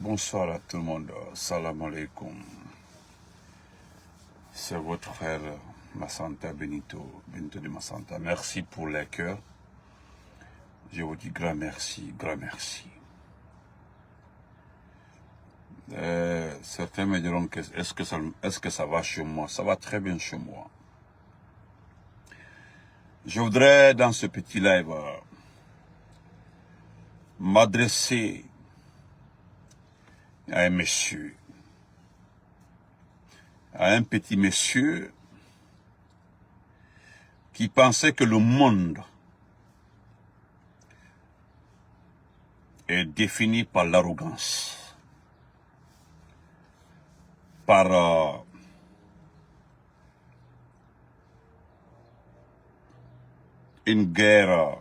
Bonsoir à tout le monde. Salam alaikum. C'est votre frère Massanta Benito de Massanta. Merci pour les cœurs. Je vous dis grand merci, grand merci. Certains me diront est-ce que ça va chez moi? Ça va très bien chez moi. Je voudrais dans ce petit live m'adresser à un monsieur, à un petit monsieur qui pensait que le monde est défini par l'arrogance, par une guerre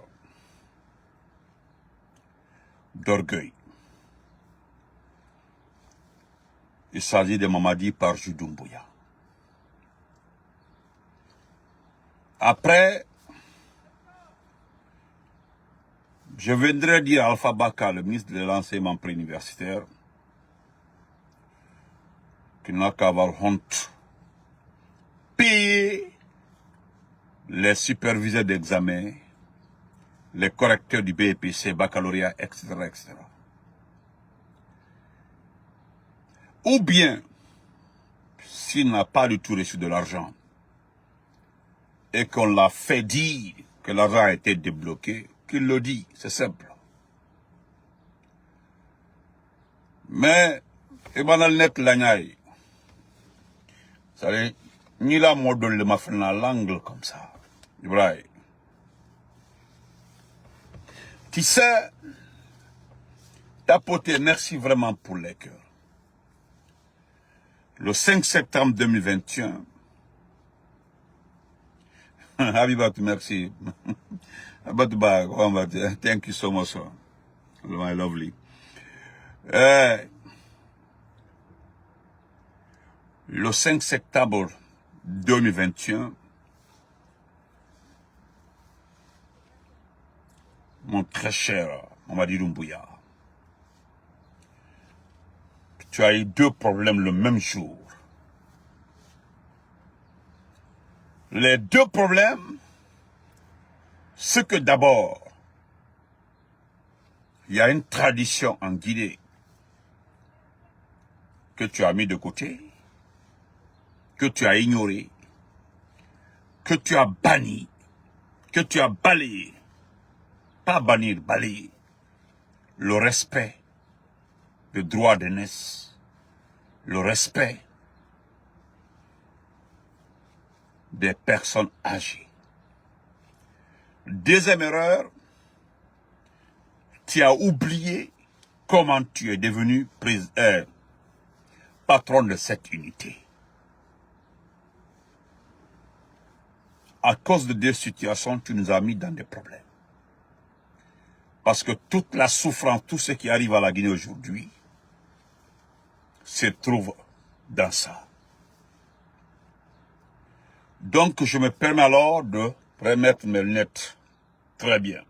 d'orgueil. Il s'agit de Mamadi par Doumbouya. Après, je viendrai dire à Alpha Baka, le ministre de l'enseignement préuniversitaire, qu'il n'a qu'à avoir honte. Payer les superviseurs d'examen, les correcteurs du BEPC, baccalauréat, etc., etc. Ou bien, s'il n'a pas du tout reçu de l'argent et qu'on l'a fait dire que l'argent a été débloqué, qu'il le dit, c'est simple. Mais, Ebanal Nek Lanyaï, vous savez, ni la modèle de ma femme à l'angle comme ça. Ibrahim. Tu sais, tapoter, merci vraiment pour les cœurs. Le 5 septembre 2021, Habibat, merci. Habibat, thank you so much, my lovely. Le 5 septembre 2021, mon très cher Mamadi Doumbouya, tu as eu deux problèmes le même jour. Les deux problèmes, c'est que d'abord, il y a une tradition en Guinée que tu as mis de côté, que tu as ignoré, que tu as banni, que tu as balayé, pas bannir, balayer, le respect, le droit d'aînesse, le respect des personnes âgées. Deuxième erreur, tu as oublié comment tu es devenu patron de cette unité. À cause de deux situations, tu nous as mis dans des problèmes. Parce que toute la souffrance, tout ce qui arrive à la Guinée aujourd'hui, se trouve dans ça. Donc, je me permets alors de remettre mes lunettes. Très bien.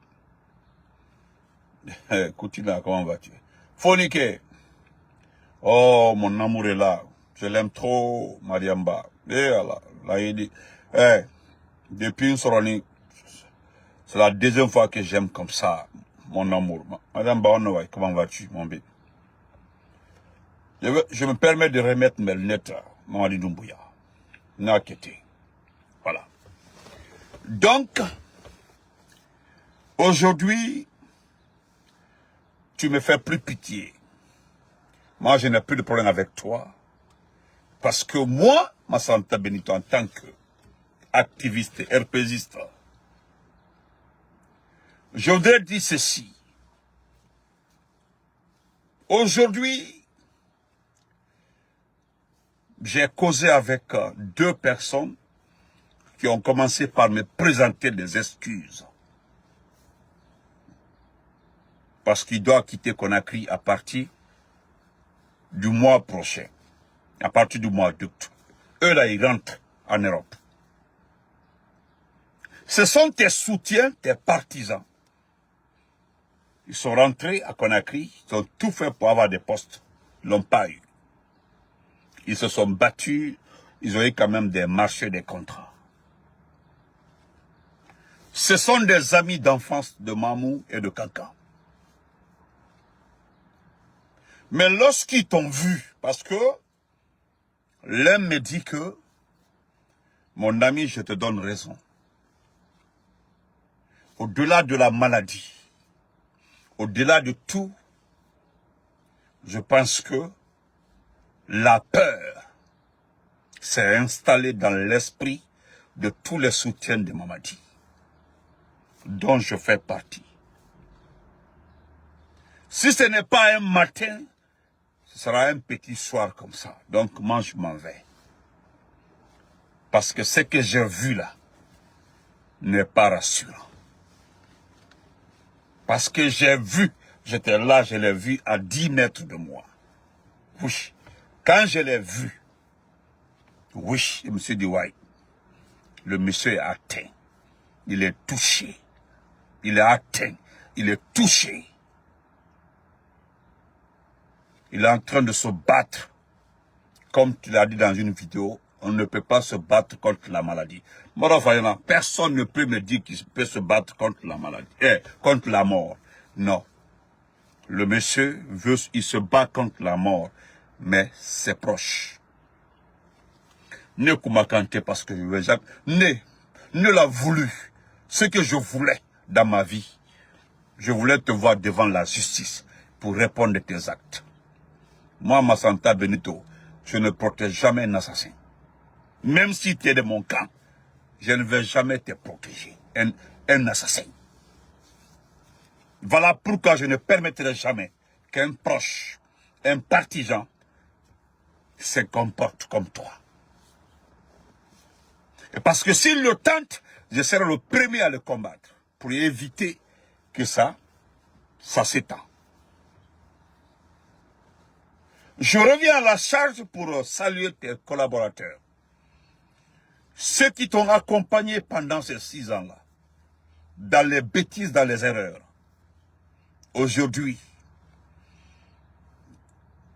Koutina, comment vas-tu? Fonike. Oh, mon amour est là. Je l'aime trop, Mariamba. Eh, là, il dit. Eh, depuis une soroni, c'est la deuxième fois que j'aime comme ça, mon amour. Madame Baonowai, comment vas-tu, mon bébé? Je me permets de remettre mes lunettes, Mamadi Doumbouya. N'inquiétez. Voilà. Donc, aujourd'hui, tu me fais plus pitié. Moi, je n'ai plus de problème avec toi. Parce que moi, Massanta Benito, en tant qu'activiste, herpésiste, je voudrais dire ceci. Aujourd'hui, j'ai causé avec deux personnes qui ont commencé par me présenter des excuses. Parce qu'il doit quitter Conakry à partir du mois prochain. À partir du mois d'août. Eux là, ils rentrent en Europe. Ce sont tes soutiens, tes partisans. Ils sont rentrés à Conakry, ils ont tout fait pour avoir des postes Ils l'ont pas eu. Ils se sont battus, ils ont eu quand même des marchés, des contrats. Ce sont des amis d'enfance de Mamou et de Kankan. Mais lorsqu'ils t'ont vu, parce que l'un me dit que, mon ami, je te donne raison. Au-delà de la maladie, au-delà de tout, je pense que la peur s'est installée dans l'esprit de tous les soutiens de Mamadi, dont je fais partie. Si ce n'est pas un matin, ce sera un petit soir comme ça. Donc moi, je m'en vais. Parce que ce que j'ai vu là n'est pas rassurant. Parce que j'ai vu, j'étais là, je l'ai vu à 10 mètres de moi. Oui. Quand je l'ai vu, oui, je me suis dit, ouais, le monsieur est atteint. Il est touché. Il est atteint. Il est touché. Il est en train de se battre. Comme tu l'as dit dans une vidéo, on ne peut pas se battre contre la maladie. Personne ne peut me dire qu'il peut se battre contre la maladie, contre la mort. Non. Le monsieur il se bat contre la mort, mais c'est proche. Ne Koumakante parce que je veux jamais. Ne l'a voulu. Ce que je voulais dans ma vie, je voulais te voir devant la justice pour répondre de tes actes. Moi, Massanta Benito, je ne protège jamais un assassin. Même si tu es de mon camp, je ne vais jamais te protéger. Un assassin. Voilà pourquoi je ne permettrai jamais qu'un proche, un partisan, se comporte comme toi. Et parce que s'il le tente, je serai le premier à le combattre pour éviter que ça s'étend. Je reviens à la charge pour saluer tes collaborateurs. Ceux qui t'ont accompagné pendant ces 6 ans-là, dans les bêtises, dans les erreurs. Aujourd'hui,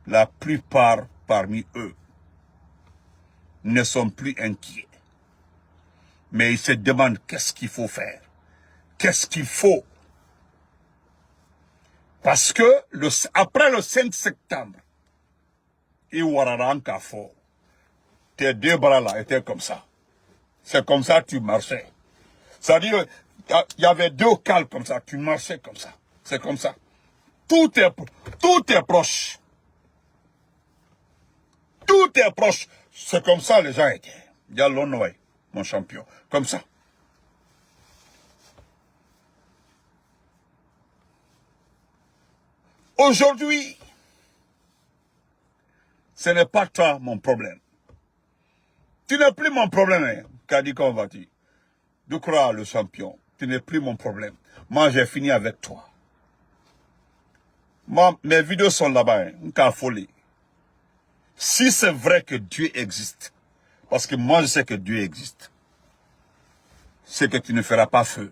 la plupart parmi eux ne sont plus inquiets. Mais ils se demandent qu'est-ce qu'il faut faire. Qu'est-ce qu'il faut. Parce que après le 5 septembre, tes 2 bras là étaient comme ça. C'est comme ça que tu marchais. C'est-à-dire, il y avait 2 cales comme ça, tu marchais comme ça. C'est comme ça. Tout est proche. Tout est proche. C'est comme ça les gens étaient. Yalonouay, mon champion. Comme ça. Aujourd'hui, ce n'est pas toi mon problème. Tu n'es plus mon problème, hein. Kadi Konvati. Doukra, le champion. Tu n'es plus mon problème. Moi, j'ai fini avec toi. Moi, mes vidéos sont là-bas, hein. Folie. Si c'est vrai que Dieu existe, parce que moi je sais que Dieu existe, c'est que tu ne feras pas feu.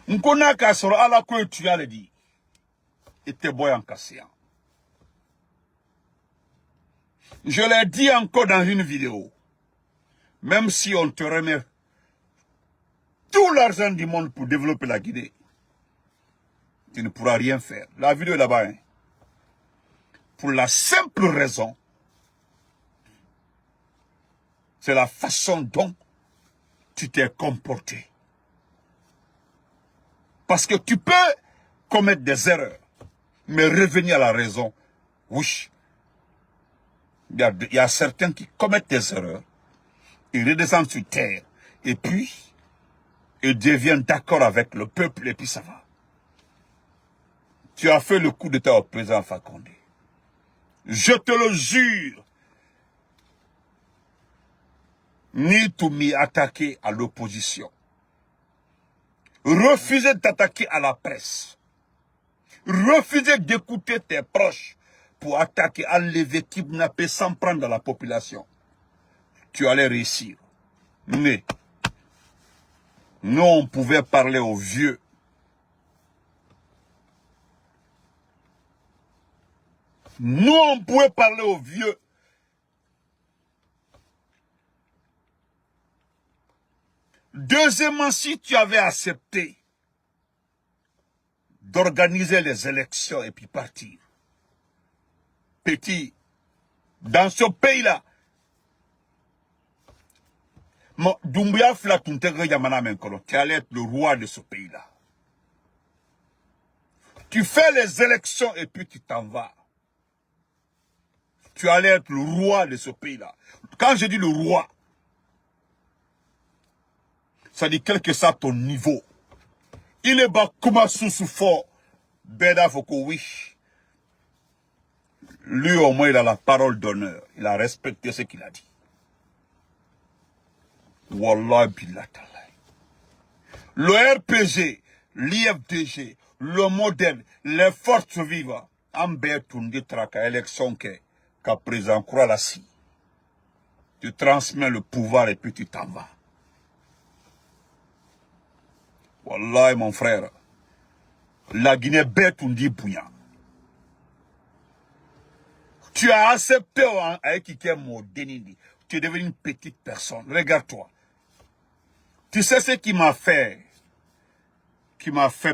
Nkona kasoro ala ko tu as le dit. Et te boy en cassian. Je l'ai dit encore dans une vidéo. Même si on te remet tout l'argent du monde pour développer la Guinée, tu ne pourras rien faire. La vidéo est là-bas. Hein. Pour la simple raison, c'est la façon dont tu t'es comporté. Parce que tu peux commettre des erreurs, mais revenir à la raison, oui. Il y a certains qui commettent des erreurs, ils redescendent sur terre, et puis, ils deviennent d'accord avec le peuple, et puis ça va. Tu as fait le coup d'état au président Fakonde. Je te le jure, ni tout m'y attaquer à l'opposition. Refuser d'attaquer à la presse. Refuser d'écouter tes proches pour attaquer, enlever, kidnapper sans prendre la population. Tu allais réussir. Mais, nous, on pouvait parler aux vieux. Nous, on pouvait parler aux vieux. Deuxièmement, si tu avais accepté d'organiser les élections et puis partir, petit, dans ce pays-là, Doumbouya Flatuntegre Yamana Menkolo, tu allais être le roi de ce pays-là. Tu fais les élections et puis tu t'en vas. Tu allais être le roi de ce pays-là. Quand je dis le roi, ça dit quel que soit ton niveau. Il est bas comme sous fort. Beda Foko, oui. Lui au moins il a la parole d'honneur. Il a respecté ce qu'il a dit. Wallah billah talay. Le RPG, l'IFDG, le modèle, les forces vives, Amber Tundi Traka, élection qu'à présent, croit la si. Tu transmets le pouvoir et puis tu t'en vas. Wallah, mon frère, la Guinée bête Tundi Bouya. Tu as accepté avec qui est mon déni. Tu es devenu une petite personne. Regarde-toi. Tu sais ce qui m'a fait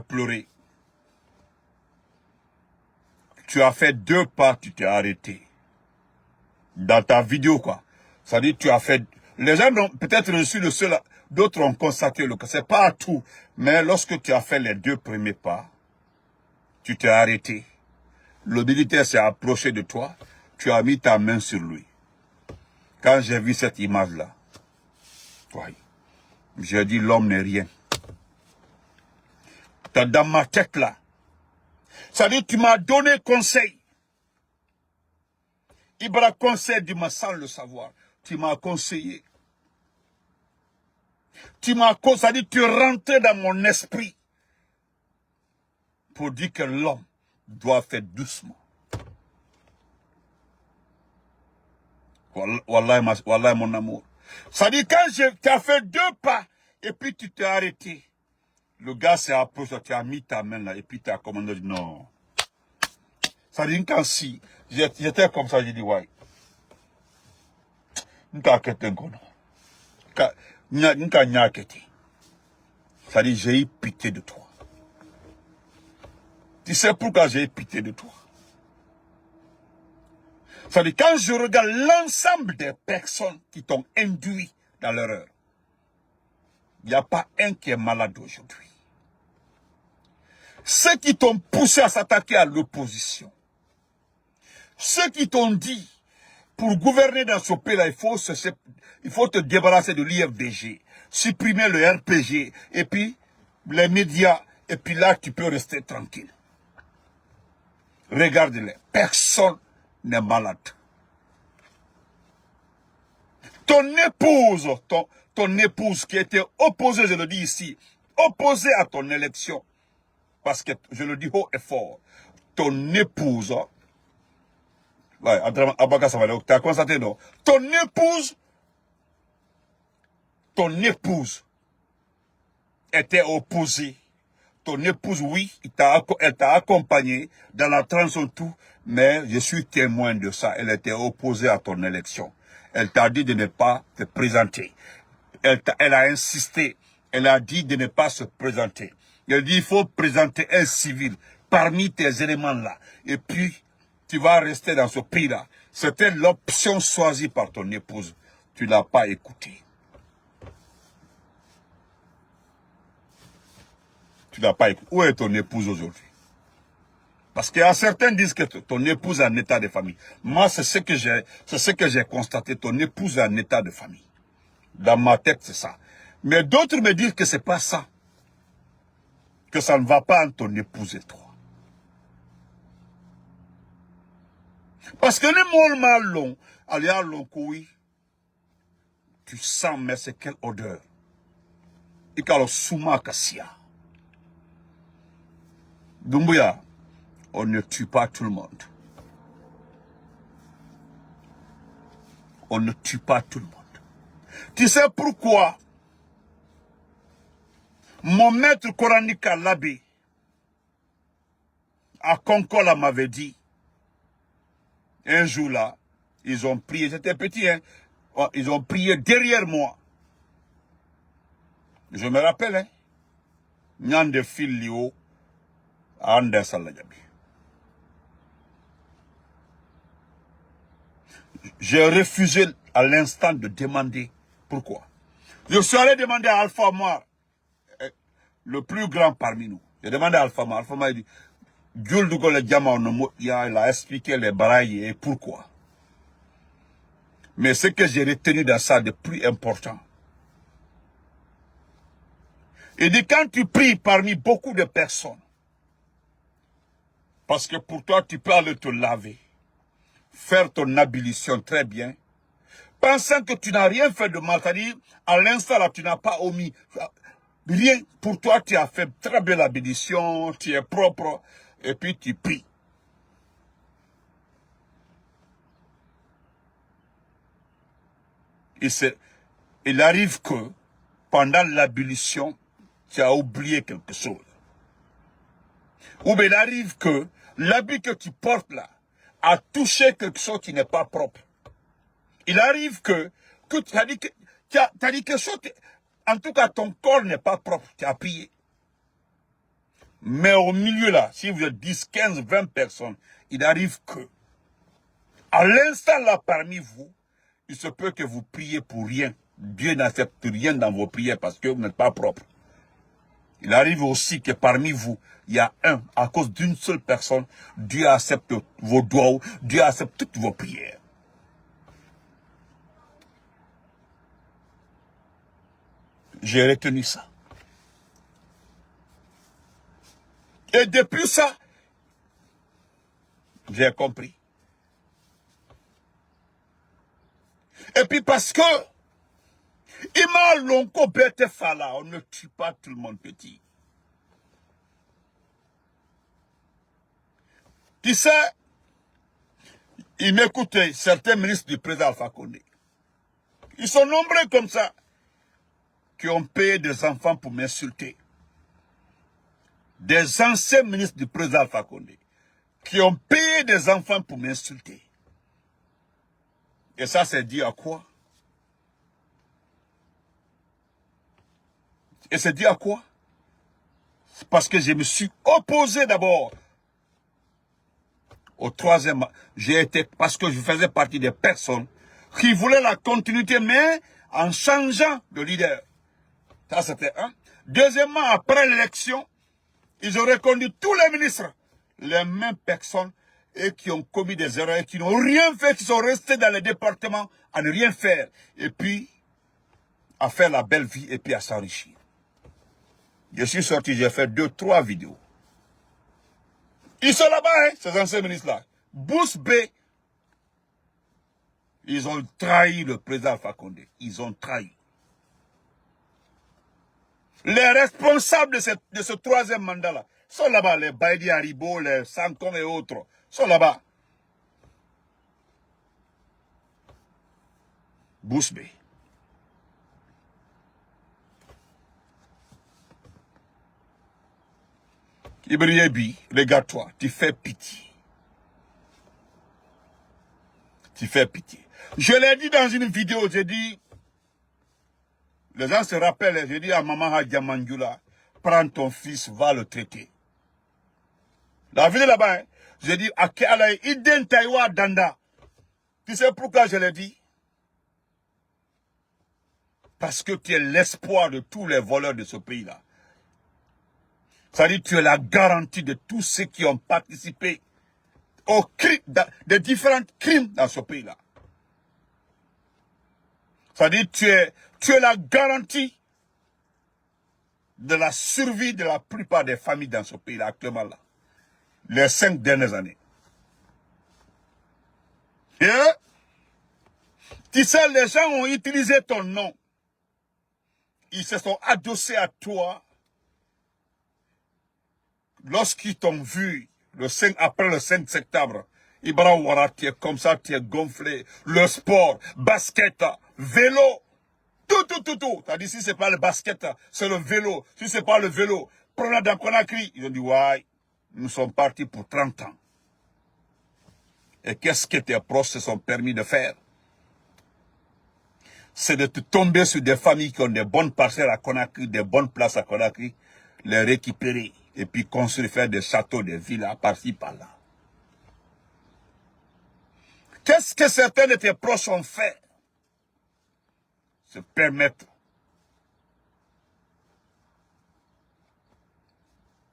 pleurer. Tu as fait 2 pas, tu t'es arrêté. Dans ta vidéo, quoi. Ça dit, tu as fait... Les gens ont peut-être reçu le seul... D'autres ont constaté le cas. C'est pas tout. Mais lorsque tu as fait les 2 premiers pas, tu t'es arrêté. Le militaire s'est approché de toi. Tu as mis ta main sur lui. Quand j'ai vu cette image-là, oui, j'ai dit l'homme n'est rien. Dans ma tête là, ça dit tu m'as donné conseil. Ibra conseil du ma sans le savoir. Tu m'as conseillé. Tu m'as conseillé, ça dit tu es rentré dans mon esprit pour dire que l'homme doit faire doucement. Wallah, mon amour. Ça dit quand tu as fait 2 pas et puis tu t'es arrêté. Le gars s'est approché, tu as mis ta main là et puis tu as commandé. Non. Ça dit quand si j'étais comme ça, j'ai dit ouais. Ça dit j'ai eu pitié de toi. Tu sais pourquoi j'ai eu pitié de toi? Ça dit quand je regarde l'ensemble des personnes qui t'ont induit dans l'erreur, il n'y a pas un qui est malade aujourd'hui. Ceux qui t'ont poussé à s'attaquer à l'opposition, ceux qui t'ont dit, pour gouverner dans ce pays-là, il faut te débarrasser de l'IFDG, supprimer le RPG, et puis les médias, et puis là, tu peux rester tranquille. Regarde-les, personne n'est malade. Ton épouse qui était opposée, je le dis ici, opposée à ton élection, parce que je le dis haut et fort, ton épouse, ouais, tu as constaté, non? Ton épouse était opposée. Ton épouse, oui, elle t'a accompagné dans la transition tout, mais je suis témoin de ça. Elle était opposée à ton élection. Elle t'a dit de ne pas te présenter. Elle a insisté. Elle a dit de ne pas se présenter. Elle dit il faut présenter un civil parmi tes éléments là. Et puis, tu vas rester dans ce pays-là. C'était l'option choisie par ton épouse. Tu ne l'as pas écouté. Tu n'as pas écouté. Où est ton épouse aujourd'hui? Parce qu'il y a certains qui disent que ton épouse est en état de famille. Moi, c'est ce que j'ai constaté. Ton épouse est en état de famille. Dans ma tête, c'est ça. Mais d'autres me disent que c'est pas ça. Que ça ne va pas entre ton épouse et toi. Parce que les mots mal longs, alia long oui, tu sens, mais c'est quelle odeur. Et quand souma kassia. Doumbouya, on ne tue pas tout le monde. On ne tue pas tout le monde. Tu sais pourquoi mon maître coranique à l'abbé, à Concola m'avait dit, Un jour là, ils ont prié, c'était petit, hein, ils ont prié derrière moi. Je me rappelle, hein, Nyande Filio, Ande Saladjabi. J'ai refusé à l'instant de demander pourquoi. Je suis allé demander à Alpha Mar, le plus grand parmi nous. J'ai demandé à Alpha Mar. Alpha Mar, il dit, il a expliqué les barailles et pourquoi. Mais ce que j'ai retenu dans ça de plus important, il dit quand tu pries parmi beaucoup de personnes, parce que pour toi tu peux aller te laver, faire ton ablution très bien, pensant que tu n'as rien fait de mal, c'est-à-dire à l'instant là tu n'as pas omis rien, pour toi tu as fait très bien l'ablution, tu es propre, et puis tu pries. Il arrive que pendant l'ablution, tu as oublié quelque chose. Ou bien il arrive que l'habit que tu portes là a touché quelque chose qui n'est pas propre. Il arrive que tu as dit quelque chose, en tout cas ton corps n'est pas propre, tu as prié. Mais au milieu là, si vous êtes 10, 15, 20 personnes, il arrive que, à l'instant là parmi vous, il se peut que vous priez pour rien. Dieu n'accepte rien dans vos prières parce que vous n'êtes pas propre. Il arrive aussi que parmi vous, il y a à cause d'une seule personne, Dieu accepte vos doigts, Dieu accepte toutes vos prières. J'ai retenu ça. Et depuis ça, j'ai compris. Et puis parce que, Ima Lonko Bete Fala, on ne tue pas tout le monde petit. Tu sais, il m'écoutait certains ministres du président Alpha Condé. Ils sont nombreux comme ça, qui ont payé des enfants pour m'insulter. Des anciens ministres du président Alpha Condé, qui ont payé des enfants pour m'insulter. Et ça, c'est dit à quoi? Et c'est dit à quoi? Parce que je me suis opposé d'abord au troisième. J'ai été, parce que je faisais partie des personnes qui voulaient la continuité, mais en changeant de leader. Ça, c'était un. Deuxièmement, après l'élection, ils ont reconnu tous les ministres, les mêmes personnes, et qui ont commis des erreurs, qui n'ont rien fait, qui sont restés dans les départements à ne rien faire. Et puis, à faire la belle vie, et puis à s'enrichir. Je suis sorti, j'ai fait 2, 3 vidéos. Ils sont là-bas, hein, ces anciens ministres-là. Bousse B. Ils ont trahi le président Alpha Condé. Ils ont trahi. Les responsables de ce troisième mandat-là sont là-bas. Les Baïdi Haribo, les Sankom et autres sont là-bas. Bousse B. Ibriebi, regarde-toi, tu fais pitié. Tu fais pitié. Je l'ai dit dans une vidéo, j'ai dit, les gens se rappellent, j'ai dit à Maman Hadjamandjoula, prends ton fils, va le traiter. La vidéo là-bas, hein, j'ai dit, à Kéalaï, Iden Taïwa Danda. Tu sais pourquoi je l'ai dit? Parce que tu es l'espoir de tous les voleurs de ce pays-là. C'est-à-dire tu es la garantie de tous ceux qui ont participé aux crimes, des différents crimes dans ce pays-là. C'est-à-dire tu es la garantie de la survie de la plupart des familles dans ce pays-là actuellement là. Les 5 dernières années. Et tu sais, les gens ont utilisé ton nom. Ils se sont adossés à toi. Lorsqu'ils t'ont vu après le 5 septembre, Ibrahim Ouara, tu es comme ça, tu es gonflé. Le sport, basket, vélo, tout. T'as dit si c'est pas le basket, c'est le vélo. Si c'est pas le vélo, prenez dans Conakry. Ils ont dit, ouais, nous sommes partis pour 30 ans. Et qu'est-ce que tes proches se sont permis de faire? C'est de te tomber sur des familles qui ont des bonnes parcelles à Conakry, des bonnes places à Conakry, les récupérer et puis construire, faire des châteaux, des villas par-ci, par-là. Qu'est-ce que certains de tes proches ont fait? Se permettre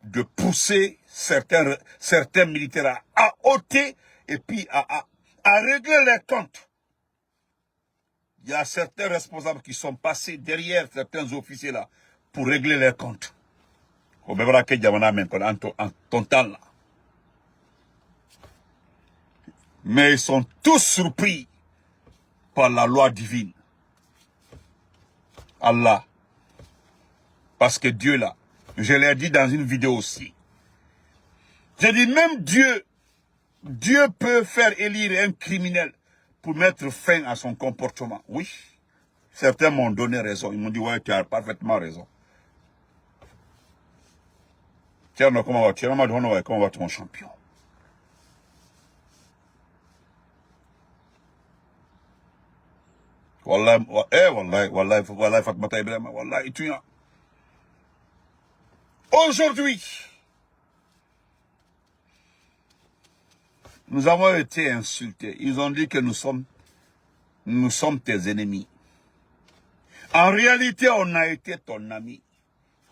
de pousser certains militaires à ôter et puis à régler les comptes. Il y a certains responsables qui sont passés derrière certains officiers là pour régler les comptes. En ton temps là. Mais ils sont tous surpris par la loi divine. Allah. Parce que Dieu là, je l'ai dit dans une vidéo aussi. J'ai dit même Dieu peut faire élire un criminel pour mettre fin à son comportement. Oui. Certains m'ont donné raison. Ils m'ont dit, ouais, tu as parfaitement raison. Tiens, comment va ton champion? Wallahi, Fatmata Ibrahim, wallahi, tu as. Aujourd'hui, nous avons été insultés. Ils ont dit que nous sommes tes ennemis. En réalité, on a été ton ami.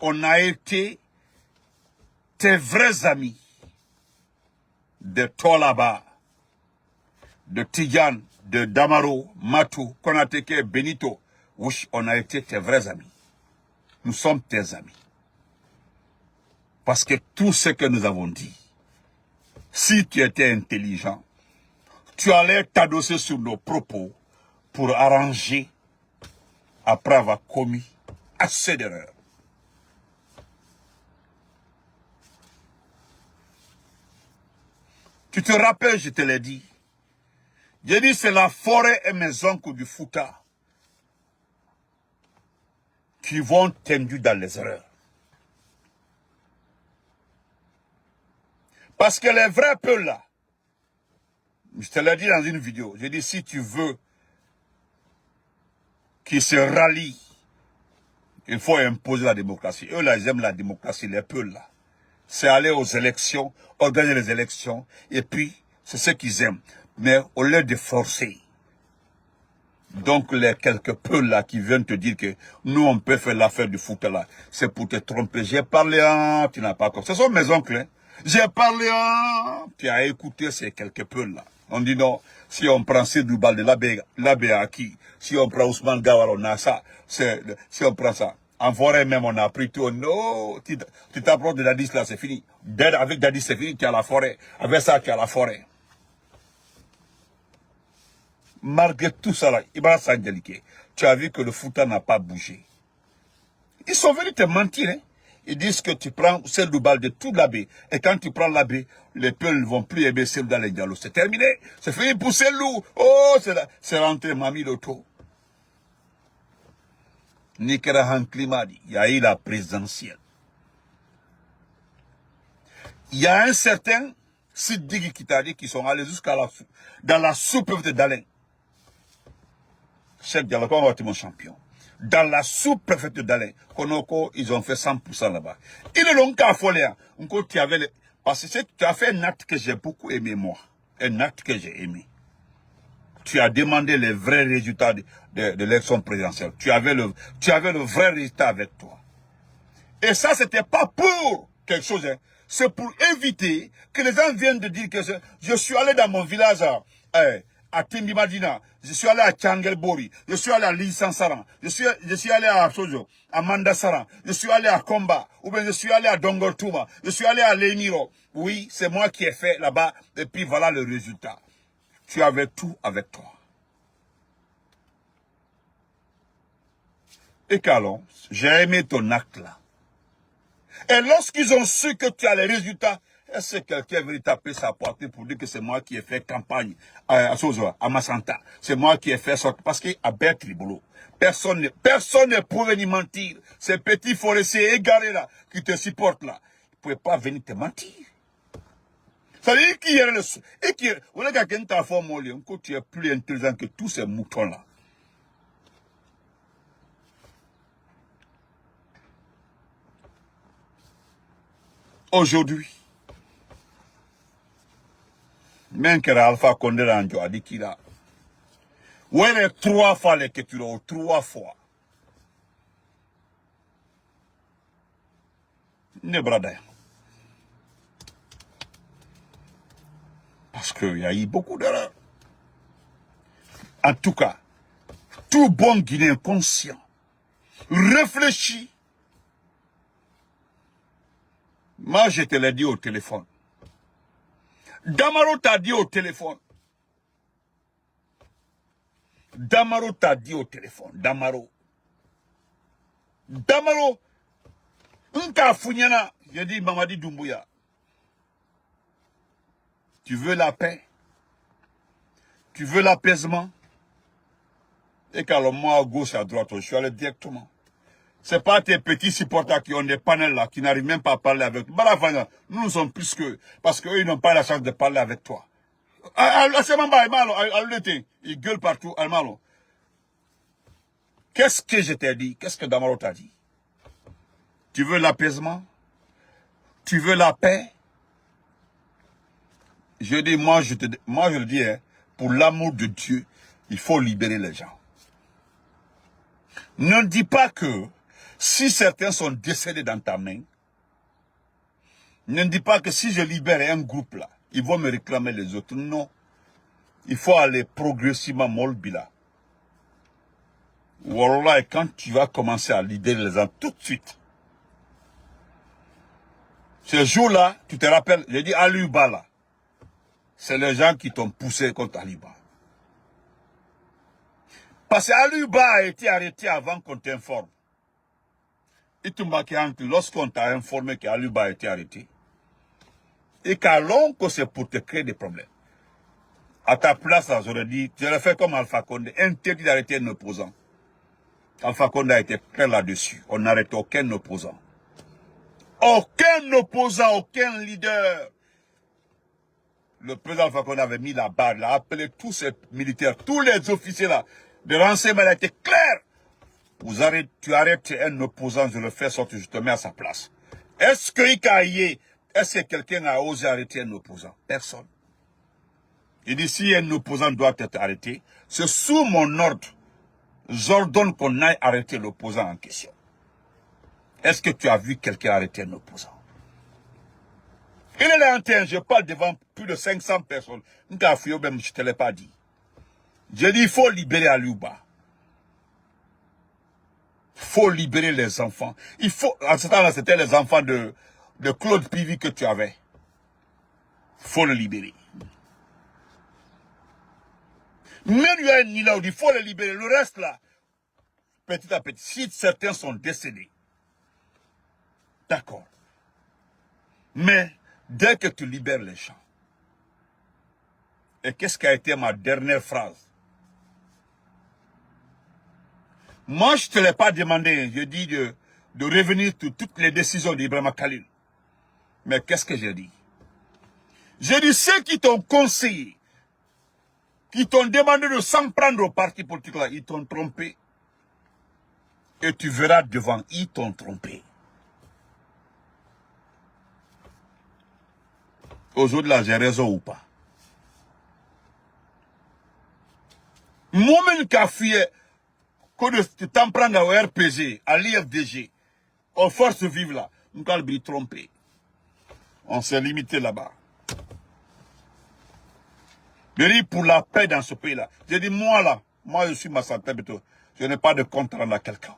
On a été tes vrais amis. De Tolaba, de Tidiane, de Damaro, Matou, Konateke, Benito. Oui, on a été tes vrais amis. Nous sommes tes amis. Parce que tout ce que nous avons dit, si tu étais intelligent, tu allais t'adosser sur nos propos pour arranger après avoir commis assez d'erreurs. Tu te rappelles, je te l'ai dit. J'ai dit c'est la forêt et mes oncles du Fouta qui vont t'induire dans les erreurs. Parce que les vrais peuples là, je te l'ai dit dans une vidéo, j'ai dit si tu veux qu'ils se rallient, il faut imposer la démocratie. Eux là, ils aiment la démocratie, les peuples là. C'est aller aux élections, organiser les élections, et puis c'est ce qu'ils aiment. Mais au lieu de forcer, donc les quelques peuples là qui viennent te dire que nous on peut faire l'affaire du foot là, c'est pour te tromper. J'ai parlé tu n'as pas compris. Ce sont mes oncles, hein. J'ai parlé tu as écouté ces quelques peuples là. On dit non, si on prend Sidou Balde, l'abbé à qui? Si on prend Ousmane Gawar, on a ça. Si on prend ça. En forêt même, on a pris tout. Non, tu t'approches de Dadis là, c'est fini. Avec Dadis, c'est fini, tu as la forêt. Avec ça, tu as la forêt. Malgré tout ça là, Ibra Sandelike, tu as vu que le Fouta n'a pas bougé. Ils sont venus te mentir, hein. Ils disent que tu prends Seydou Balde de tout l'abbé. Et quand tu prends l'abbé, les peuples ne vont plus aimer Seydou dans les dialogues. C'est terminé. C'est fini pour Seydou. Oh, c'est rentré Mami Loto. Nikera Hanklimadi, il y a eu la présidentielle. Il y a un certain Sidiki Kitadi qui sont allés jusqu'à dans la sous-préfecture d'Alain. Cheikh Diallo, comment va-t-il mon champion? Dans la sous-préfecture d'Alain, Konoko, ils ont fait 100% là-bas. Ils ne l'ont qu'à folie. Parce que tu as fait un acte que j'ai beaucoup aimé, moi. Un acte que j'ai aimé. Tu as demandé les vrais résultats de l'élection présidentielle. Tu avais le vrai résultat avec toi. Et ça, c'était pas pour quelque chose. Hein. C'est pour éviter que les gens viennent de dire que je suis allé dans mon village à Tindibadina, je suis allé à Tchangelbori, je suis allé à Lisansaran, je suis allé à Mandasaran, je suis allé à Komba, ou bien je suis allé à Dongortouma, je suis allé à Lemiro. Oui, c'est moi qui ai fait là-bas, et puis voilà le résultat. Tu avais tout avec toi. Et qu'allons, j'ai aimé ton acte là. Et lorsqu'ils ont su que tu as les résultats, est-ce que quelqu'un est venu taper sa poitrine pour dire que c'est moi qui ai fait campagne à Massanta? C'est moi qui ai fait ça. Parce qu'à Bertribolo, personne ne pouvait venir mentir. Ces petits forestiers égarés là, qui te supportent là, ils ne pouvaient pas venir te mentir. Ça veut dire qu'il y a le... Et qui on a quelqu'un qui a formé, tu es plus intelligent que tous ces moutons-là. Aujourd'hui, même que Alpha Condé a dit qu'il a... Ouais, 3 fois les Keturo, 3 fois. Ne brada. Parce qu'il y a eu beaucoup d'erreurs. En tout cas, tout bon Guinéen conscient, réfléchit. Moi, je te l'ai dit au téléphone. Damaro t'a dit au téléphone. Damaro t'a dit au téléphone. Damaro. Damaro. Nka Founyana. J'ai dit Mamadi Doumbouya. Tu veux la paix? Tu veux l'apaisement? Et quand moi à gauche, à droite, je suis allé directement. C'est pas tes petits supporters qui ont des panels là, qui n'arrivent même pas à parler avec toi. Nous sommes plus qu'eux. Parce qu'eux, ils n'ont pas la chance de parler avec toi. C'est même pas ils gueulent partout. Qu'est-ce que je t'ai dit? Qu'est-ce que Damaro t'a dit? Tu veux l'apaisement? Tu veux la paix? Je dis, moi je le dis, hein, pour l'amour de Dieu, il faut libérer les gens. Ne dis pas que si certains sont décédés dans ta main, ne dis pas que si je libère un groupe là, ils vont me réclamer les autres. Non. Il faut aller progressivement molbila. Wallah, quand tu vas commencer à libérer les gens tout de suite, ce jour-là, tu te rappelles, j'ai dit Aliba là. C'est les gens qui t'ont poussé contre Aliba. Parce qu'Aliba a été arrêté avant qu'on t'informe. Et lorsqu'on t'a informé qu'Aliba a été arrêté, et qu'alors que c'est pour te créer des problèmes. À ta place, là, j'aurais dit, j'aurais fait comme Alpha Condé, interdit d'arrêter un opposant. Alpha Condé a été clair là-dessus. On n'arrête aucun opposant. Aucun opposant, aucun leader. Le président Alpha Condé avait mis la barre, il a appelé tous ces militaires, tous les officiers là, de renseignement, il a été clair. Tu arrêtes un opposant, je le fais sortir, je te mets à sa place. Est-ce que quelqu'un a osé arrêter un opposant? Personne. Il dit, si un opposant doit être arrêté, c'est sous mon ordre. J'ordonne qu'on aille arrêter l'opposant en question. Est-ce que tu as vu quelqu'un arrêter un opposant? Il est là en train, je parle devant plus de 500 personnes. Je ne te l'ai pas dit. Je dis, il faut libérer Aliouba. Il faut libérer les enfants. Il faut, à ce temps-là, c'était les enfants de Claude Pivi que tu avais. Il faut le libérer. Même il y a un Nila, il faut le libérer. Le reste là, petit à petit, si certains sont décédés, d'accord. Mais dès que tu libères les gens, et qu'est-ce qui a été ma dernière phrase? Moi, je ne te l'ai pas demandé, je dis de revenir sur toutes les décisions d'Ibrahima Khalil. Mais qu'est-ce que j'ai dit? J'ai dit ceux qui t'ont conseillé, qui t'ont demandé de s'en prendre au parti politique là, ils t'ont trompé. Et tu verras devant, ils t'ont trompé. Aujourd'hui là, j'ai raison ou pas? Moi-même qui a fui, que tu t'en prends au RPG, à l'IFDG, aux forces vives là, nous allons tromper. On s'est limité là-bas. Je dis pour la paix dans ce pays-là. J'ai dit moi là, moi je suis Massata Beto, je n'ai pas de compte à quelqu'un.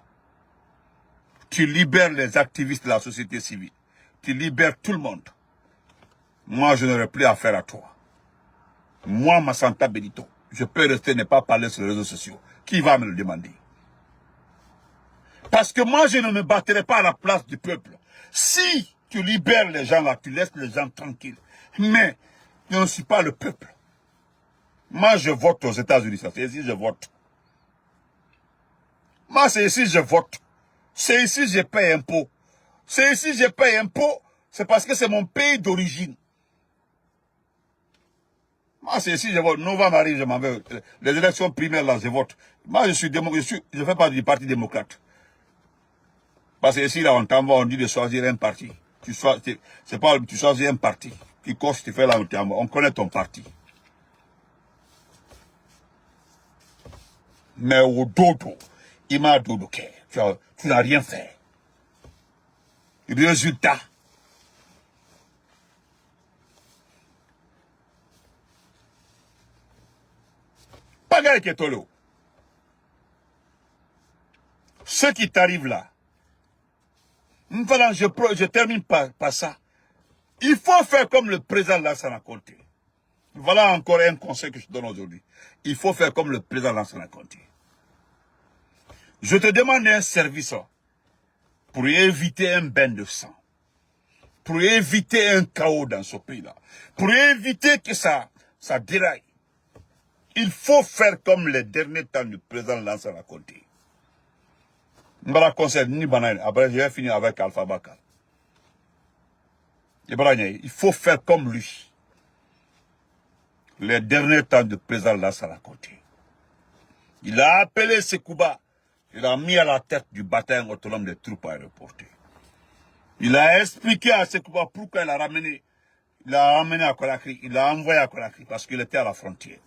Tu libères les activistes de la société civile. Tu libères tout le monde. Moi je n'aurai plus affaire à toi. Moi Massata Benito, je peux rester ne pas parler sur les réseaux sociaux. Qui va me le demander? Parce que moi je ne me battrai pas à la place du peuple. Si tu libères les gens là, tu laisses les gens tranquilles. Mais je ne suis pas le peuple. Moi, je vote aux États-Unis. C'est ici que je vote. Moi, c'est ici que je vote. C'est ici que je paye impôt. C'est ici que je paye impôt. C'est parce que c'est mon pays d'origine. Moi, c'est si je vote, novembre arrive, je m'en vais. Les élections primaires, là, je vote. Moi, je fais partie du Parti démocrate. Parce que ici, là, on t'envoie, on dit de choisir un parti. C'est pas, tu choisis un parti. Qui coche, tu fais là, on connaît ton parti. Mais au dodo, il m'a dodo, tu n'as rien fait. Résultat. Pas gagné que tolo. Ce qui t'arrive là, voilà, je termine par ça. Il faut faire comme le président Lansana Conté. Voilà encore un conseil que je donne aujourd'hui. Il faut faire comme le président Lansana Conté. Je te demande un service pour éviter un bain de sang, pour éviter un chaos dans ce pays-là, pour éviter que ça déraille. Il faut faire comme les derniers temps du président Lansana Conté. Après, je vais finir avec Alpha Bakar. Il faut faire comme lui. Les derniers temps du président Lansana Conté. Il a appelé Sekouba. Il a mis à la tête du bataillon autonome des troupes aéroportées. Il a expliqué à Sekouba pourquoi il a ramené à Conakry. Il l'a envoyé à Conakry parce qu'il était à la frontière.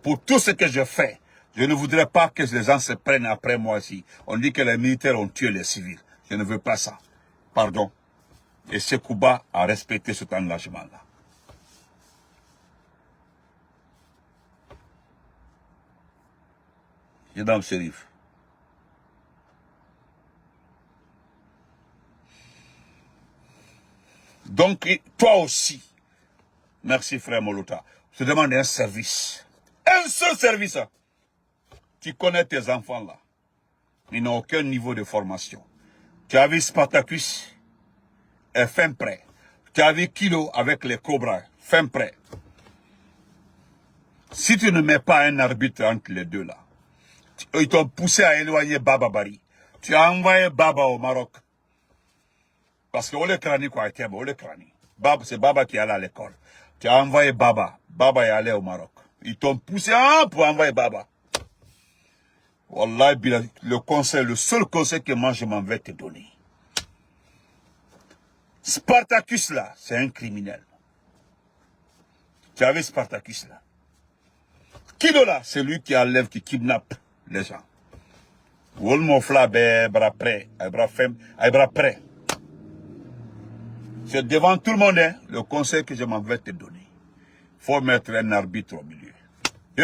Pour tout ce que je fais, je ne voudrais pas que les gens se prennent après moi ici. On dit que les militaires ont tué les civils. Je ne veux pas ça. Pardon. Et Sekouba a respecté cet engagement-là. Mesdames, Chérif. Donc, toi aussi, merci frère Molota, je te demande un service. Un seul service. Tu connais tes enfants là. Ils n'ont aucun niveau de formation. Tu as vu Spartacus, est fin prêt. Tu as vu Kilo avec les Cobras, fin prêt. Si tu ne mets pas un arbitre entre les deux là, ils t'ont poussé à éloigner Baba Bari. Tu as envoyé Baba au Maroc. Parce que Ole Krani quoi, Ole Krani. C'est Baba qui est allé à l'école. Tu as envoyé Baba. Baba est allé au Maroc. Ils t'ont poussé pour envoyer Baba. Wallah, le seul conseil que moi je m'en vais te donner. Spartacus là, c'est un criminel. Tu avais Spartacus là. Kilo là, c'est lui qui enlève, qui kidnappe les gens. Wolmofla, bras prêt, bras prêt. C'est devant tout le monde, hein, le conseil que je m'en vais te donner. Il faut mettre un arbitre au milieu. Et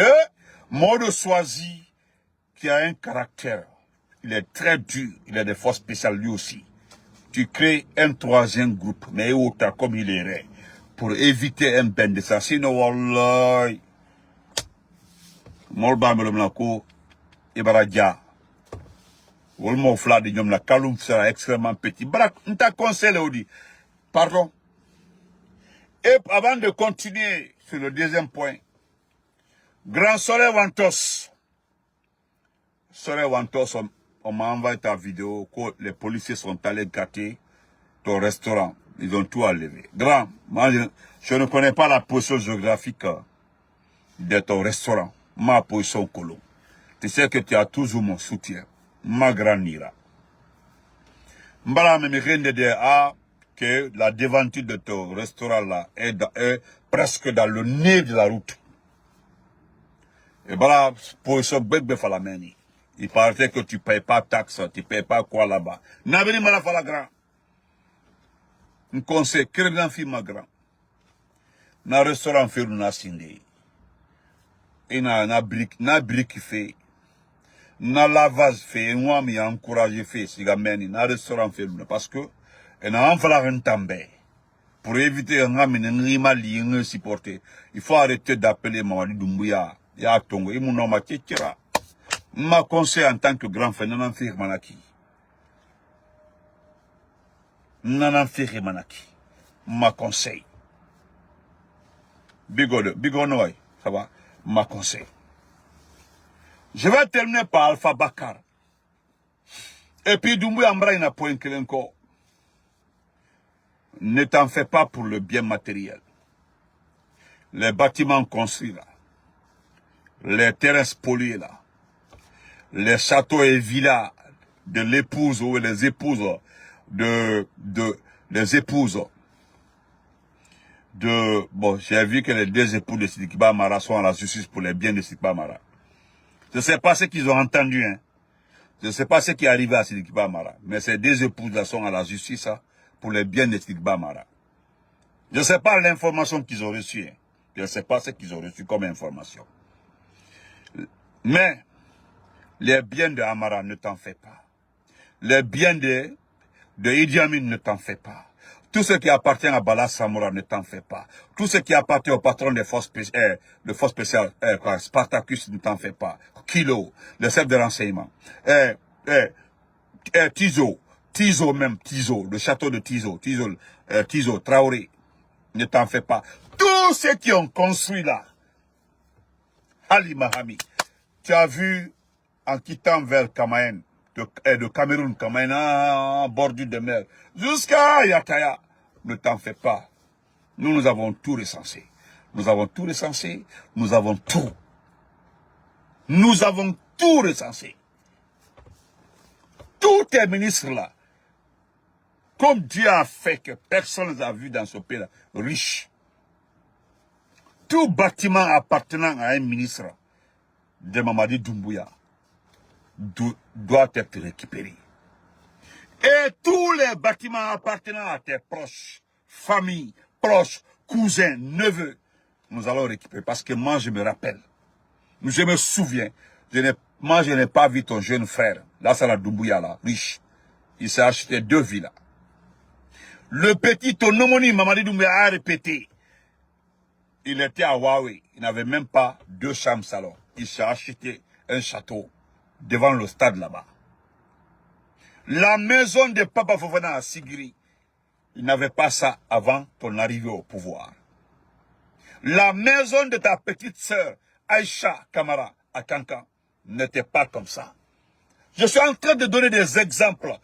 Modo Swazi, qui a un caractère, il est très dur, il a des forces spéciales lui aussi. Tu crées un troisième groupe, mais autant comme il est, pour éviter un bain de ça. Sinon, wallah, Molba Melomlako, Ibaradja, Wolmofla de Nyom, la Kaloum sera extrêmement petit. Brak, on t'a conseillé, Audi. Pardon. Et avant de continuer sur le deuxième point, Grand Soleil Wantos, on m'a envoyé ta vidéo que les policiers sont allés gâter ton restaurant. Ils ont tout enlevé. Grand, moi, je ne connais pas la position géographique de ton restaurant. Ma position colo. Tu sais que tu as toujours mon soutien. Ma grande Nira. M'bala me de que la devanture de ton restaurant là est presque dans le nez de la route. Et voilà, position bébé falameni. Il paraît que tu ne payes pas taxe, tu ne payes pas quoi là-bas. N'avez pas la grand. Un conseil, crédit fi ma grand. Na restaurant fait une sindé. Et na brique fait. Na lavage fait, moi mi encouragé fait, si gameni, na restaurant fait parce que, et na falloir un també. Pour éviter un rima supporter, il faut arrêter d'appeler Mamadi Doumbouya, ya tongo, et mon nom tchera. Ma conseil en tant que grand frère, nanan fi manaki. Nanan fi manaki. Ma conseil. Bigono, ça va, ma conseil. Je vais terminer par Alpha Bakar. Et puis Doumbouya Mbra n'a point que encore. Ne t'en fais pas pour le bien matériel. les bâtiments construits là, les terrains spoliés là, les châteaux et villas de l'épouse ou les épouses bon, j'ai vu que les deux époux de Sidiki Bah Mara sont à la justice pour les biens de Sidiki Bah Mara. Je ne sais pas ce qu'ils ont entendu, hein. Je ne sais pas ce qui est arrivé à Sidiki Bah Mara, mais ces deux épouses-là sont à la justice hein, pour les biens de Sidiki Bah Mara. Je ne sais pas l'information qu'ils ont reçue, hein. Je ne sais pas ce qu'ils ont reçu comme information. Mais, les biens de Amara, ne t'en fais pas. Les biens de Idi Amin, ne t'en fais pas. Tout ce qui appartient à Bala Samoura, ne t'en fais pas. Tout ce qui appartient au patron des forces spéciales, Spartacus, ne t'en fais pas. Kilo, le chef de renseignement. Tizo, le château de Tizo, Traoré, ne t'en fais pas. Tous ceux qui ont construit là, Ali Mahami, tu as vu, en quittant vers Kamaen, de Cameroun, Kamaen, en bordure de mer, jusqu'à Yataya, ne t'en fais pas. Nous avons tout recensé. Nous avons tout recensé. Nous avons tout. Nous avons tout recensé. Tous tes ministres là, comme Dieu a fait que personne n'a vu dans ce pays-là, riche. Tout bâtiment appartenant à un ministre de Mamadi Doumbouya doit être récupéré. Et tous les bâtiments appartenant à tes proches, familles, proches, cousins, neveux, nous allons récupérer. Parce que moi, je me rappelle, je me souviens, moi, je n'ai pas vu ton jeune frère, là, c'est la Doumbouya, là, riche. Il s'est acheté 2 villas. Le petit, ton homonyme, Mamadi Doumbouya, a répété. Il était à Huawei. Il n'avait même pas 2 chambres salon. Il s'est acheté un château devant le stade là-bas. La maison de Papa Fofana à Sigiri, il n'avait pas ça avant ton arrivée au pouvoir. La maison de ta petite sœur, Aïcha Kamara, à Kankan, n'était pas comme ça. Je suis en train de donner des exemples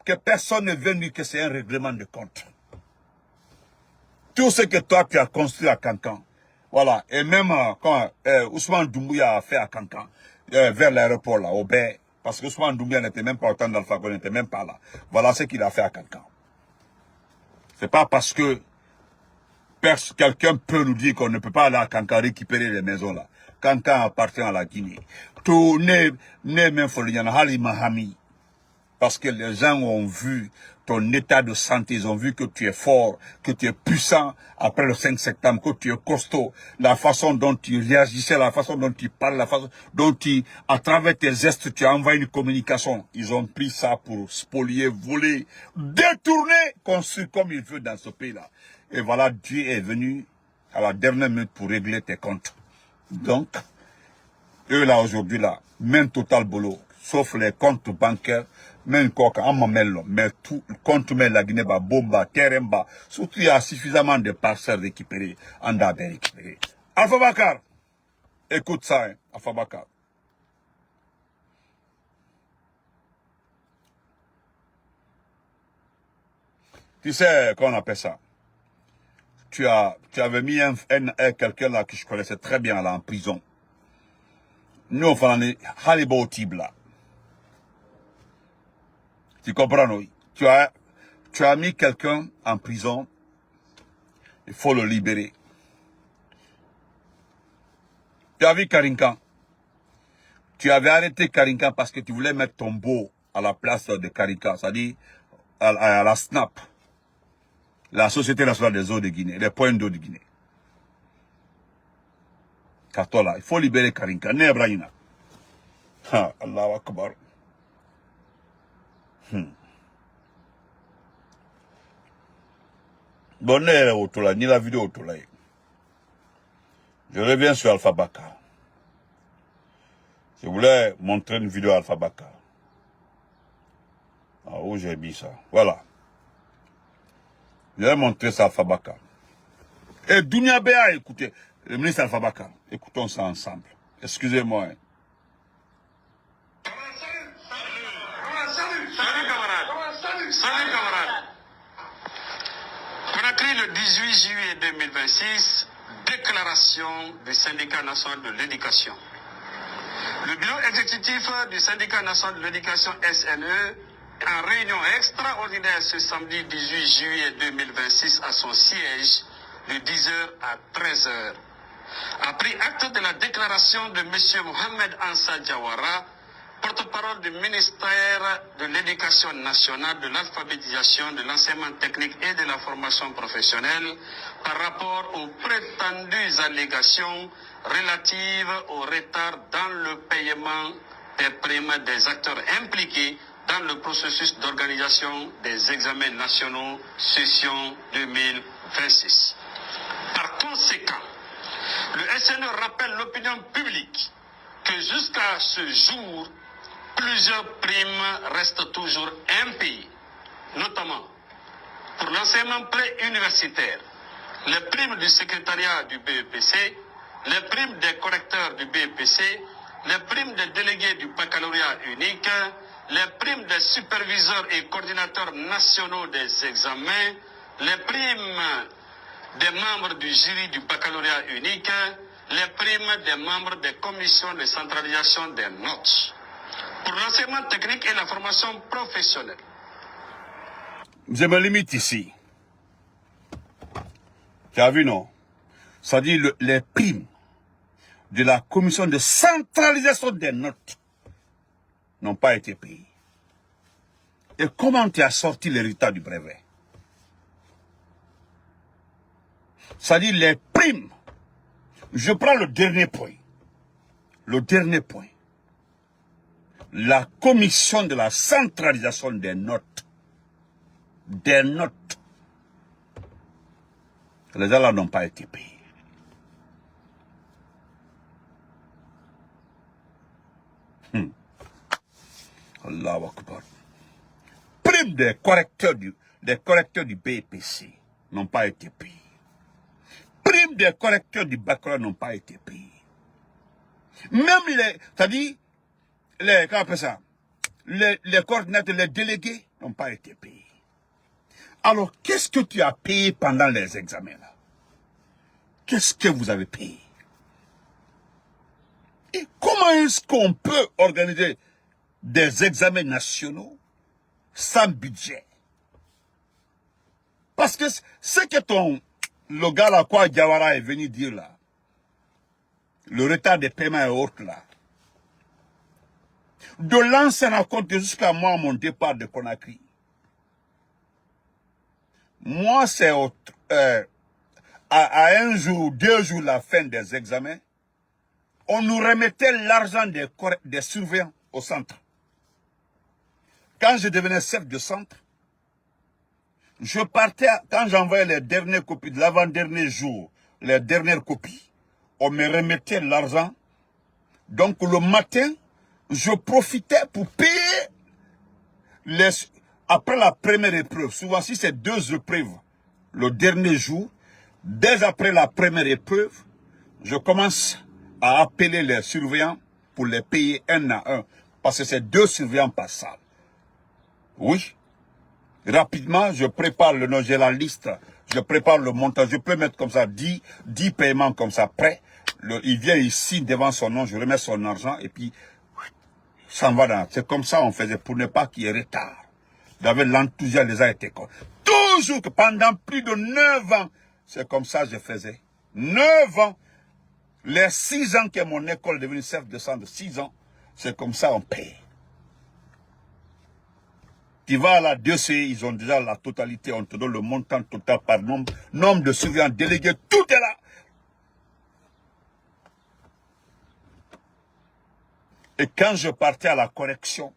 que personne ne venu que c'est un règlement de compte. Tout ce que toi tu as construit à Kankan, voilà, et même quand Ousmane Doumbouya a fait à Kankan, vers l'aéroport là, au Bay, parce que Ousmane Doumbouya n'était même pas au temps d'Alpha Condé, n'était même pas là. Voilà ce qu'il a fait à Kankan. C'est pas parce que quelqu'un peut nous dire qu'on ne peut pas aller à Kankan récupérer les maisons là. Kankan appartient à la Guinée. Tout n'est même Foliana Hali Mahami. Parce que les gens ont vu ton état de santé, ils ont vu que tu es fort, que tu es puissant après le 5 septembre, que tu es costaud, la façon dont tu réagissais, la façon dont tu parles, la façon dont à travers tes gestes, tu as envoyé une communication. Ils ont pris ça pour spolier, voler, détourner, construire comme il veut dans ce pays-là. Et voilà, Dieu est venu à la dernière minute pour régler tes comptes. Donc, eux là aujourd'hui là, même total boulot, sauf les comptes bancaires, même quoi mais tout compte mais la Guinée ba bomba, teremba, surtout il y a suffisamment de parcelles récupérées, en d'abord récupérées. Alpha Bakar, écoute ça, hein, Alpha Bakar. Tu sais qu'on appelle ça. Tu avais mis quelqu'un là que je connaissais très bien là en prison. Nous on fait Halibo Tibla. Tu comprends, oui? Tu as mis quelqu'un en prison, il faut le libérer. Tu as vu Karinkan. Tu avais arrêté Karinkan parce que tu voulais mettre ton beau à la place de Karinkan, c'est-à-dire à la SNAP, la Société nationale des eaux de Guinée, des points d'eau de Guinée. Katola, il faut libérer Karinkan. Nebraïna. Allahu Akbar. Bon, ni la vidéo autour là. Je reviens sur Alpha Bakar. Je voulais montrer une vidéo Alpha Bakar. Ah, où j'ai mis ça? Voilà. Je vais montrer ça Alpha Bakar. Et Dounia Béa, écoutez, le ministre Alpha Bakar. Écoutons ça ensemble. Excusez-moi. Hein. Salut camarade. Conakry le 18 juillet 2026, déclaration du syndicat national de l'éducation. Le bureau exécutif du syndicat national de l'éducation SNE, en réunion extraordinaire ce samedi 18 juillet 2026 à son siège de 10h à 13h, a pris acte de la déclaration de M. Mohamed Ansa Diawara, porte-parole du ministère de l'Éducation nationale, de l'alphabétisation, de l'enseignement technique et de la formation professionnelle par rapport aux prétendues allégations relatives au retard dans le paiement des primes des acteurs impliqués dans le processus d'organisation des examens nationaux session 2026. Par conséquent, le SNE rappelle l'opinion publique que jusqu'à ce jour, plusieurs primes restent toujours impayées, notamment pour l'enseignement pré-universitaire, les primes du secrétariat du BEPC, les primes des correcteurs du BEPC, les primes des délégués du baccalauréat unique, les primes des superviseurs et coordinateurs nationaux des examens, les primes des membres du jury du baccalauréat unique, les primes des membres des commissions de centralisation des notes. Pour l'enseignement technique et la formation professionnelle. Je me limite ici. Tu as vu, non? Ça dit les primes de la commission de centralisation des notes n'ont pas été payées. Et comment tu as sorti les résultats du brevet? Ça dit les primes. Je prends le dernier point. Le dernier point. La commission de la centralisation des notes. Des notes. Les gens là n'ont pas été payés. Allahu Akbar. Prime des correcteurs du BPC n'ont pas été payés. Prime des correcteurs du baccalauréat n'ont pas été payés. Même c'est-à-dire, comment on appelle ça? Les coordinateurs, les délégués n'ont pas été payés. Alors, qu'est-ce que tu as payé pendant les examens là? Qu'est-ce que vous avez payé? Et comment est-ce qu'on peut organiser des examens nationaux sans budget? Parce que ce que le gars là, quoi, Diawara est venu dire là, le retard des paiements et autres là, de l'ancien raconte jusqu'à moi, mon départ de Conakry. Moi, c'est à un jour, 2 jours la fin des examens, on nous remettait l'argent des surveillants au centre. Quand je devenais chef de centre, je partais, quand j'envoyais les dernières copies de l'avant-dernier jour, les dernières copies, on me remettait l'argent. Donc le matin, je profitais pour payer après la première épreuve. Souvent, si c'est 2 épreuves, le dernier jour, dès après la première épreuve, je commence à appeler les surveillants pour les payer un à un. Parce que c'est 2 surveillants par salle. Oui. Rapidement, je prépare le nom, j'ai la liste, je prépare le montant, je peux mettre comme ça 10 paiements comme ça prêts. Il vient ici devant son nom, je remets son argent et puis ça va dans. C'est comme ça on faisait pour ne pas qu'il y ait retard. J'avais l'enthousiasme, les gens étaient comme. Toujours que pendant plus de 9 ans, c'est comme ça que je faisais. 9 ans. Les 6 ans que mon école est devenue chef de centre, 6 ans, c'est comme ça on paye. Tu vas à la DC, ils ont déjà la totalité, on te donne le montant total par nombre de surveillants délégués, tout est là. Et quand je partais à la correction,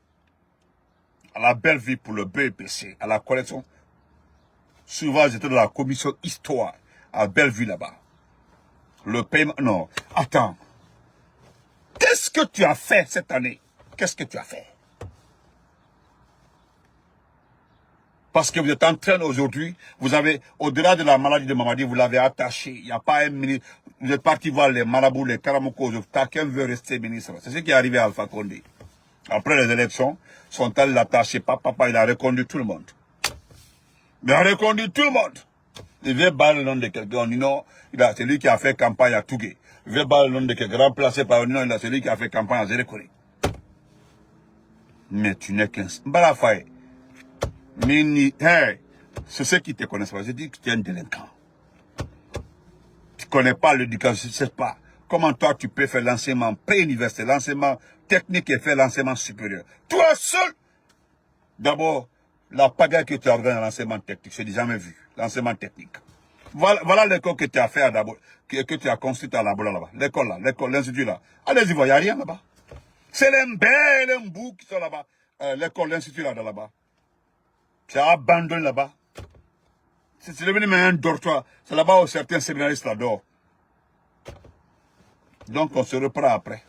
à la Belleville pour le BEPC, à la correction, souvent j'étais dans la commission histoire, à Belleville là-bas. Le paiement, non, attends. Qu'est-ce que tu as fait cette année? Qu'est-ce que tu as fait? Parce que vous êtes en train aujourd'hui, vous avez, au-delà de la maladie de Mamadi, vous l'avez attaché. Il n'y a pas un ministre. Vous êtes parti voir les marabouts, les karamokos. Chacun veut rester ministre. C'est ce qui est arrivé à Alpha Condé. Après les élections, sont allés l'attacher. Papa, il a reconduit tout le monde. Il a reconduit tout le monde. Il veut parler le nom de quelqu'un, on dit non, c'est lui qui a fait campagne à Tougué. Il veut parler le nom de quelqu'un remplacé par non, c'est lui qui a fait campagne à Zérekori. Mais tu n'es qu'un... Balafaye. Mini, hey, c'est ceux qui te connaissent pas. Je dis que tu es un délinquant. Tu connais pas l'éducation, tu sais pas. Comment toi tu peux faire l'enseignement pré-université, l'enseignement technique et faire l'enseignement supérieur. Toi seul. D'abord, la pagaille que tu as organisée dans l'enseignement technique, je n'ai jamais vu. L'enseignement technique. Voilà l'école que tu as fait d'abord, que tu as construite à Labola là-bas. L'école là, l'institut là. Allez-y, il n'y a rien là-bas. C'est les mbé, les mbou qui sont là-bas. L'école, l'institut là-bas. Tu as abandonné là-bas. C'est devenu un dortoir. C'est là-bas où certains séminaristes là dorment. Donc on se reprend après.